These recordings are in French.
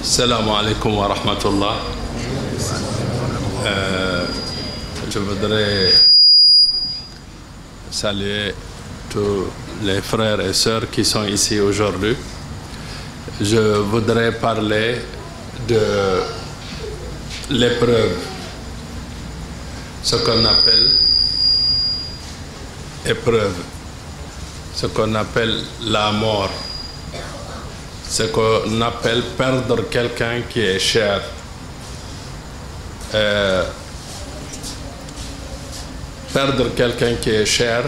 Salam alaikum wa rahmatullah. Je voudrais saluer tous les frères et sœurs qui sont ici aujourd'hui. Je voudrais parler de l'épreuve, ce qu'on appelle épreuve, ce qu'on appelle la mort, ce qu'on appelle perdre quelqu'un qui est cher. Perdre quelqu'un qui est cher,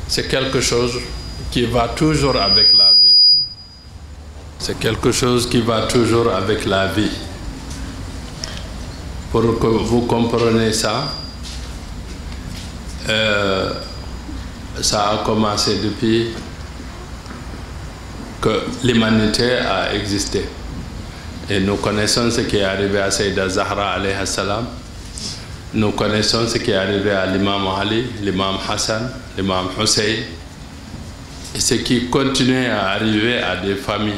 c'est quelque chose qui va toujours avec la vie. C'est quelque chose qui va toujours avec la vie. Pour que vous compreniez ça, ça a commencé depuis que l'humanité a existé. Et nous connaissons ce qui est arrivé à Sayyida Zahra alayhi salam. Nous connaissons ce qui est arrivé à l'imam Ali, l'imam Hassan, l'imam Hussein. Et ce qui continue à arriver à des familles,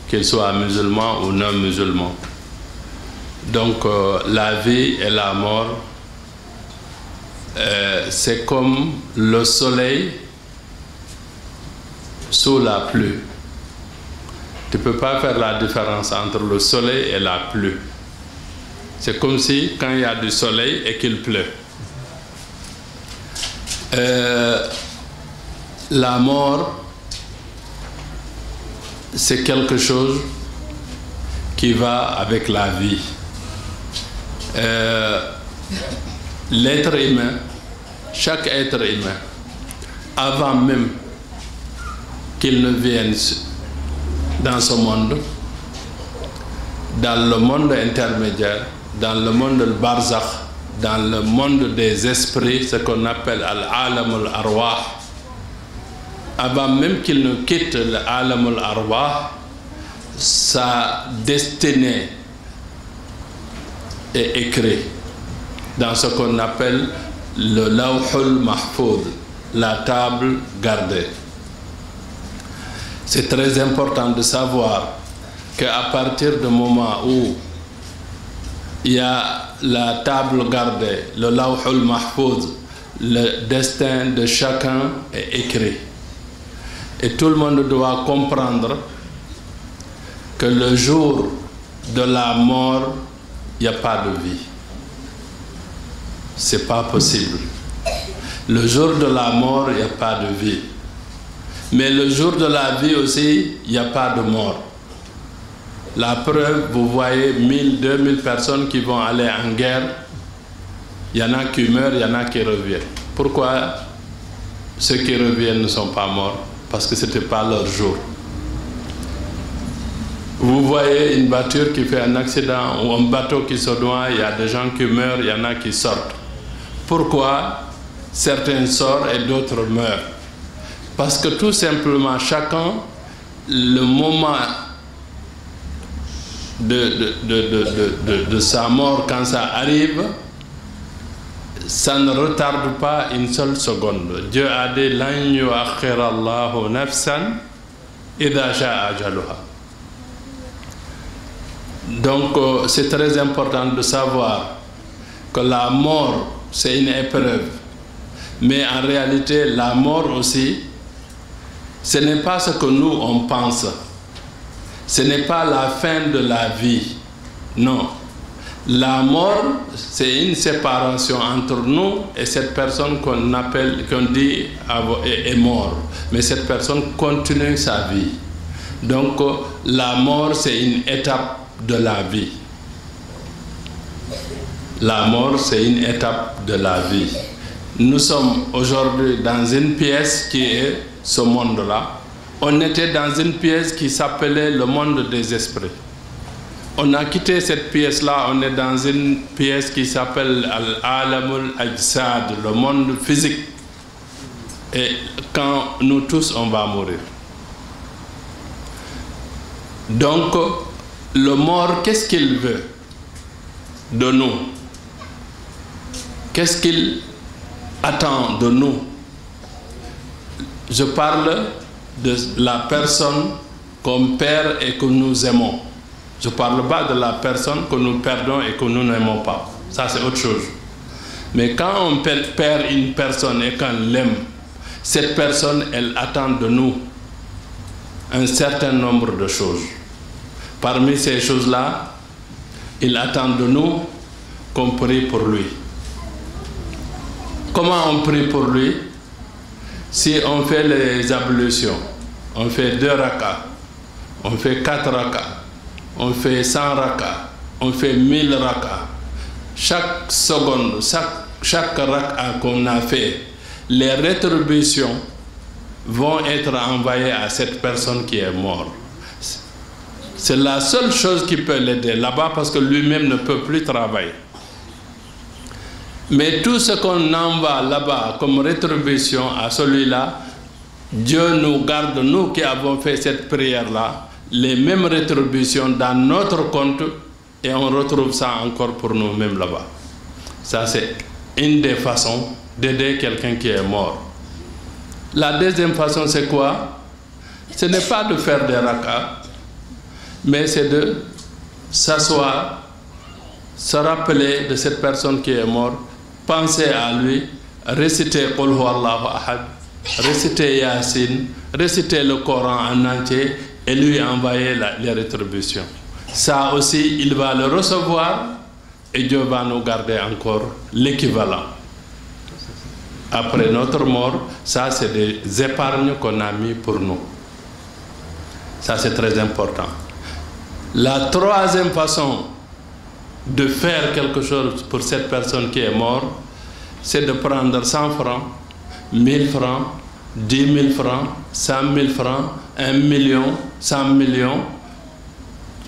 qu'ils soient musulmans ou non musulmans. Donc la vie et la mort, c'est comme le soleil sous la pluie. Tu ne peux pas faire la différence entre le soleil et la pluie. C'est comme si quand il y a du soleil et qu'il pleut. La mort, c'est quelque chose qui va avec la vie. L'être humain, chaque être humain, avant même qu'il ne vienne dans ce monde, dans le monde intermédiaire, dans le monde del barzakh, dans le monde des esprits, ce qu'on appelle al-alam al-arwah, avant même qu'il ne quitte l'alam al-arwah, sa destinée est écrite dans ce qu'on appelle le lawhul mahfoud, la table gardée. C'est très important de savoir qu'à partir du moment où il y a la table gardée, le lawhul mahfoud, le destin de chacun est écrit. Et tout le monde doit comprendre que le jour de la mort, il n'y a pas de vie. Ce n'est pas possible. Le jour de la mort, il n'y a pas de vie. Mais le jour de la vie aussi, il n'y a pas de mort. La preuve, vous voyez 1000, 2000 personnes qui vont aller en guerre. Il y en a qui meurent, il y en a qui reviennent. Pourquoi ceux qui reviennent ne sont pas morts? Parce que ce n'était pas leur jour. Vous voyez une voiture qui fait un accident ou un bateau qui se noie, il y a des gens qui meurent, il y en a qui sortent. Pourquoi certains sortent et d'autres meurent? Parce que tout simplement, chacun, le moment de sa mort, quand ça arrive, ça ne retarde pas une seule seconde. Dieu a dit lan yu'akhkhira Allahu nafsan idha sha'a ajaluha. Donc c'est très important de savoir que la mort c'est une épreuve, mais en réalité la mort aussi ce n'est pas ce que nous on pense, ce n'est pas la fin de la vie, non. La mort, c'est une séparation entre nous et cette personne qu'on appelle, qu'on dit est mort. Mais cette personne continue sa vie. Donc, la mort, c'est une étape de la vie. La mort, c'est une étape de la vie. Nous sommes aujourd'hui dans une pièce qui est ce monde-là. On était dans une pièce qui s'appelait le monde des esprits. On a quitté cette pièce-là, on est dans une pièce qui s'appelle Al-Alamul Ajsad, le monde physique. Et quand nous tous, on va mourir. Donc, le mort, qu'est-ce qu'il veut de nous? Qu'est-ce qu'il attend de nous? Je parle de la personne qu'on perd et que nous aimons. Je ne parle pas de la personne que nous perdons et que nous n'aimons pas. Ça, c'est autre chose. Mais quand on perd une personne et qu'on l'aime, cette personne, elle attend de nous un certain nombre de choses. Parmi ces choses-là, il attend de nous qu'on prie pour lui. Comment on prie pour lui? Si on fait les ablutions, on fait 2 rakas, on fait 4 rakas, on fait 100 rakas, on fait 1000 rakas. Chaque seconde, chaque raka qu'on a fait, les rétributions vont être envoyées à cette personne qui est morte. C'est la seule chose qui peut l'aider là-bas parce que lui-même ne peut plus travailler. Mais tout ce qu'on envoie là-bas comme rétribution à celui-là, Dieu nous garde, nous qui avons fait cette prière-là, les mêmes rétributions dans notre compte et on retrouve ça encore pour nous-mêmes là-bas. Ça, c'est une des façons d'aider quelqu'un qui est mort. La deuxième façon, c'est quoi? Ce n'est pas de faire des rakas, mais c'est de s'asseoir, se rappeler de cette personne qui est morte, penser à lui, réciter Qul Huwallahu Ahad, réciter Yassine, réciter le Coran en entier et lui envoyer les rétributions. Ça aussi, il va le recevoir et Dieu va nous garder encore l'équivalent. Après notre mort, ça c'est des épargnes qu'on a mis pour nous. Ça c'est très important. La troisième façon de faire quelque chose pour cette personne qui est morte, c'est de prendre 100 francs, 1000 francs, 10 000 francs, 100 000 francs, 1 million, 100 millions,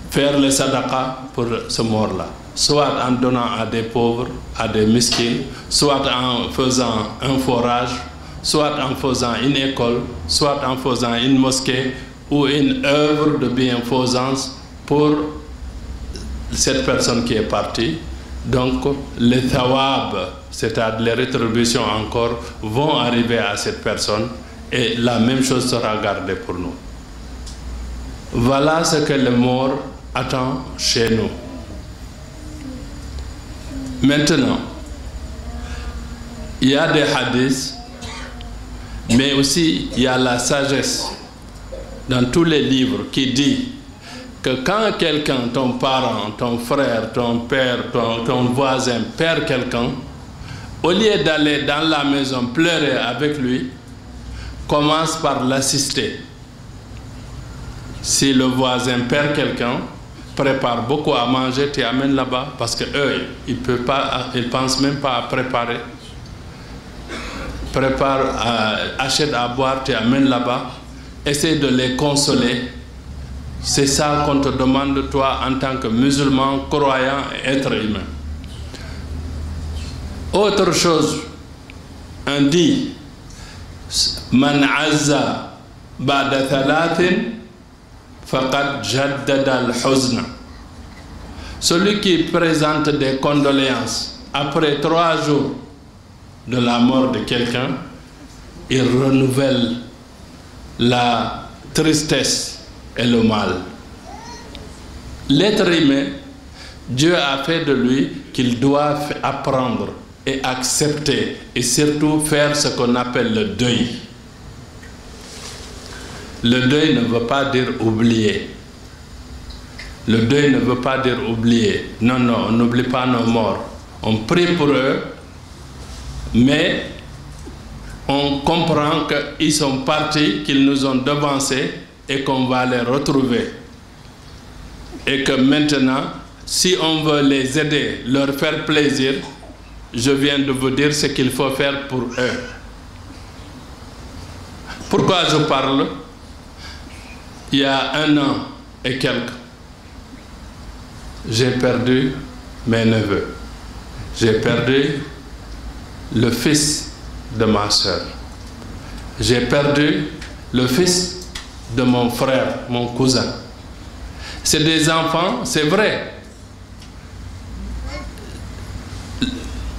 faire le sadaqa pour ce mort-là. Soit en donnant à des pauvres, à des miskins, soit en faisant un forage, soit en faisant une école, soit en faisant une mosquée ou une œuvre de bienfaisance pour cette personne qui est partie. Donc les thawab, c'est-à-dire les rétributions encore, vont arriver à cette personne et la même chose sera gardée pour nous. Voilà ce que le mort attend chez nous. Maintenant, il y a des hadiths, mais aussi il y a la sagesse dans tous les livres qui dit que quand quelqu'un, ton parent, ton frère, ton père, ton voisin perd quelqu'un, au lieu d'aller dans la maison pleurer avec lui, commence par l'assister. Si le voisin perd quelqu'un, prépare beaucoup à manger, tu amènes là-bas, parce que eux, ils ne pensent même pas à préparer. Achète à boire, tu amènes là-bas, essaie de les consoler. C'est ça qu'on te demande, toi, en tant que musulman, croyant et être humain. Autre chose, on dit, Man azza ba'da thalathin faqad jaddada al-huzna. Celui qui présente des condoléances après 3 jours de la mort de quelqu'un, il renouvelle la tristesse et le mal. L'être humain, Dieu a fait de lui qu'il doit apprendre et accepter et surtout faire ce qu'on appelle le deuil. Le deuil ne veut pas dire oublier. Le deuil ne veut pas dire oublier. Non, non, on n'oublie pas nos morts. On prie pour eux, mais on comprend qu'ils sont partis, qu'ils nous ont devancés et qu'on va les retrouver. Et que maintenant, si on veut les aider, leur faire plaisir, je viens de vous dire ce qu'il faut faire pour eux. Pourquoi je parle? Il y a 1 an et quelques, j'ai perdu mes neveux. J'ai perdu le fils de ma soeur. J'ai perdu le fils de mon frère, mon cousin. C'est des enfants, c'est vrai.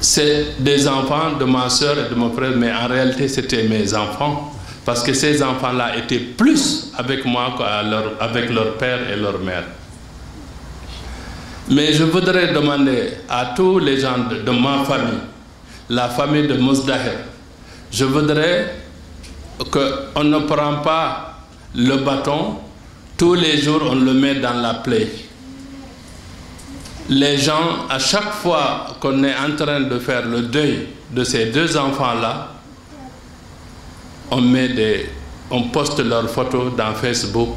C'est des enfants de ma soeur et de mon frère, mais en réalité, c'était mes enfants. Parce que ces enfants-là étaient plus avec moi qu'avec leur père et leur mère. Mais je voudrais demander à tous les gens de ma famille, la famille de Mousdahir, je voudrais qu'on ne prend pas le bâton, tous les jours on le met dans la plaie. Les gens, à chaque fois qu'on est en train de faire le deuil de ces deux enfants-là, on poste leurs photos dans Facebook,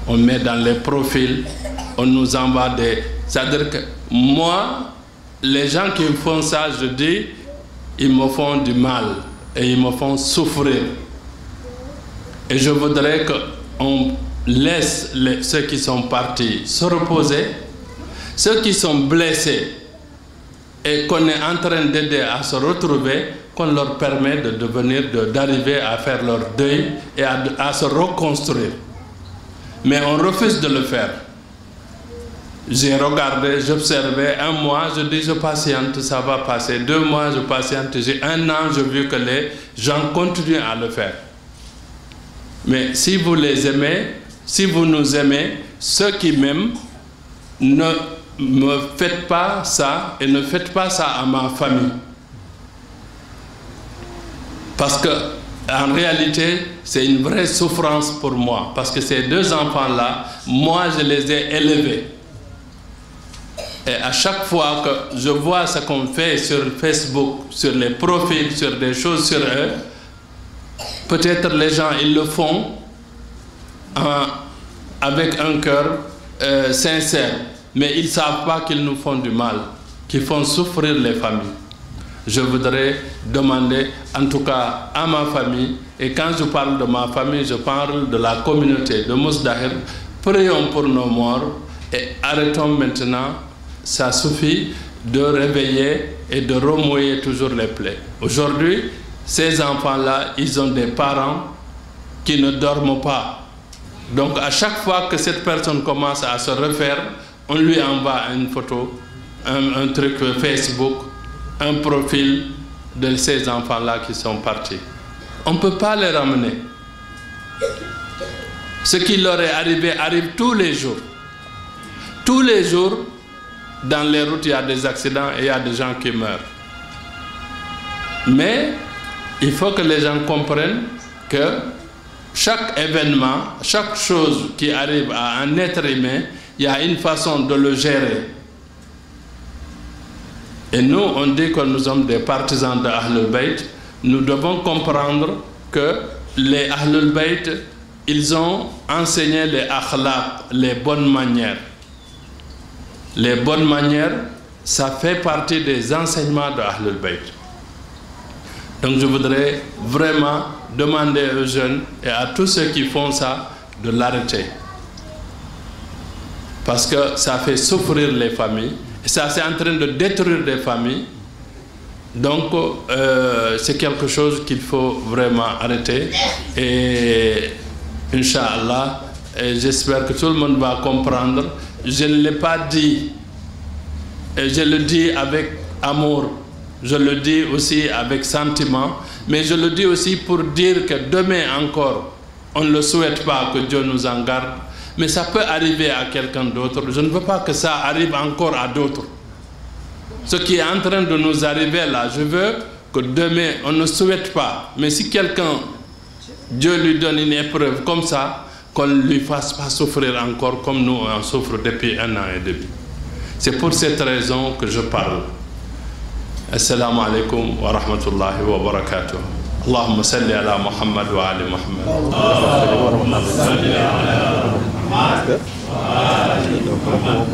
on met dans les profils, on nous envoie des... C'est-à-dire que moi, les gens qui me font ça, je dis, ils me font du mal et ils me font souffrir. Et je voudrais qu'on laisse ceux qui sont partis se reposer, ceux qui sont blessés et qu'on est en train d'aider à se retrouver, qu'on leur permet d'arriver à faire leur deuil et à se reconstruire. Mais on refuse de le faire. J'ai regardé, j'observais, 1 mois, je dis je patiente, ça va passer. 2 mois, je patiente. J'ai 1 an, j'ai vu que les gens continuent à le faire. Mais si vous les aimez, si vous nous aimez, ceux qui m'aiment, ne me faites pas ça et ne faites pas ça à ma famille. Parce que en réalité, c'est une vraie souffrance pour moi. Parce que ces 2 enfants-là, moi, je les ai élevés. Et à chaque fois que je vois ce qu'on fait sur Facebook, sur les profils, sur des choses sur eux, peut-être les gens, ils le font avec un cœur sincère. Mais ils ne savent pas qu'ils nous font du mal, qu'ils font souffrir les familles. Je voudrais demander, en tout cas à ma famille, et quand je parle de ma famille, je parle de la communauté de Mousdahir, prions pour nos morts et arrêtons maintenant, ça suffit de réveiller et de remouiller toujours les plaies. Aujourd'hui, ces enfants-là, ils ont des parents qui ne dorment pas. Donc à chaque fois que cette personne commence à se refaire, on lui envoie une photo, un truc Facebook, un profil de ces enfants-là qui sont partis. On ne peut pas les ramener. Ce qui leur est arrivé arrive tous les jours. Tous les jours, dans les routes, il y a des accidents et il y a des gens qui meurent. Mais il faut que les gens comprennent que chaque événement, chaque chose qui arrive à un être humain, il y a une façon de le gérer. Et nous, on dit que nous sommes des partisans de Ahlul Bayt. Nous devons comprendre que les Ahlul Bayt, ils ont enseigné les akhlaq, les bonnes manières. Les bonnes manières, ça fait partie des enseignements de Ahlul Bayt. Donc je voudrais vraiment demander aux jeunes et à tous ceux qui font ça de l'arrêter. Parce que ça fait souffrir les familles. Et ça, c'est en train de détruire des familles. Donc, c'est quelque chose qu'il faut vraiment arrêter. Et, Inch'Allah, j'espère que tout le monde va comprendre. Je ne l'ai pas dit. Et je le dis avec amour. Je le dis aussi avec sentiment. Mais je le dis aussi pour dire que demain encore, on ne le souhaite pas, que Dieu nous en garde. Mais ça peut arriver à quelqu'un d'autre. Je ne veux pas que ça arrive encore à d'autres. Ce qui est en train de nous arriver là, je veux que demain, on ne souhaite pas. Mais si quelqu'un, Dieu lui donne une épreuve comme ça, qu'on ne lui fasse pas souffrir encore comme nous, on souffre depuis 1 an et demi. C'est pour cette raison que je parle. Assalamu alaikum wa rahmatullahi wa barakatuh. Allahumma salli ala Muhammad wa ali Muhammad. Allahumma salli ala Muhammad wa ali Muhammad.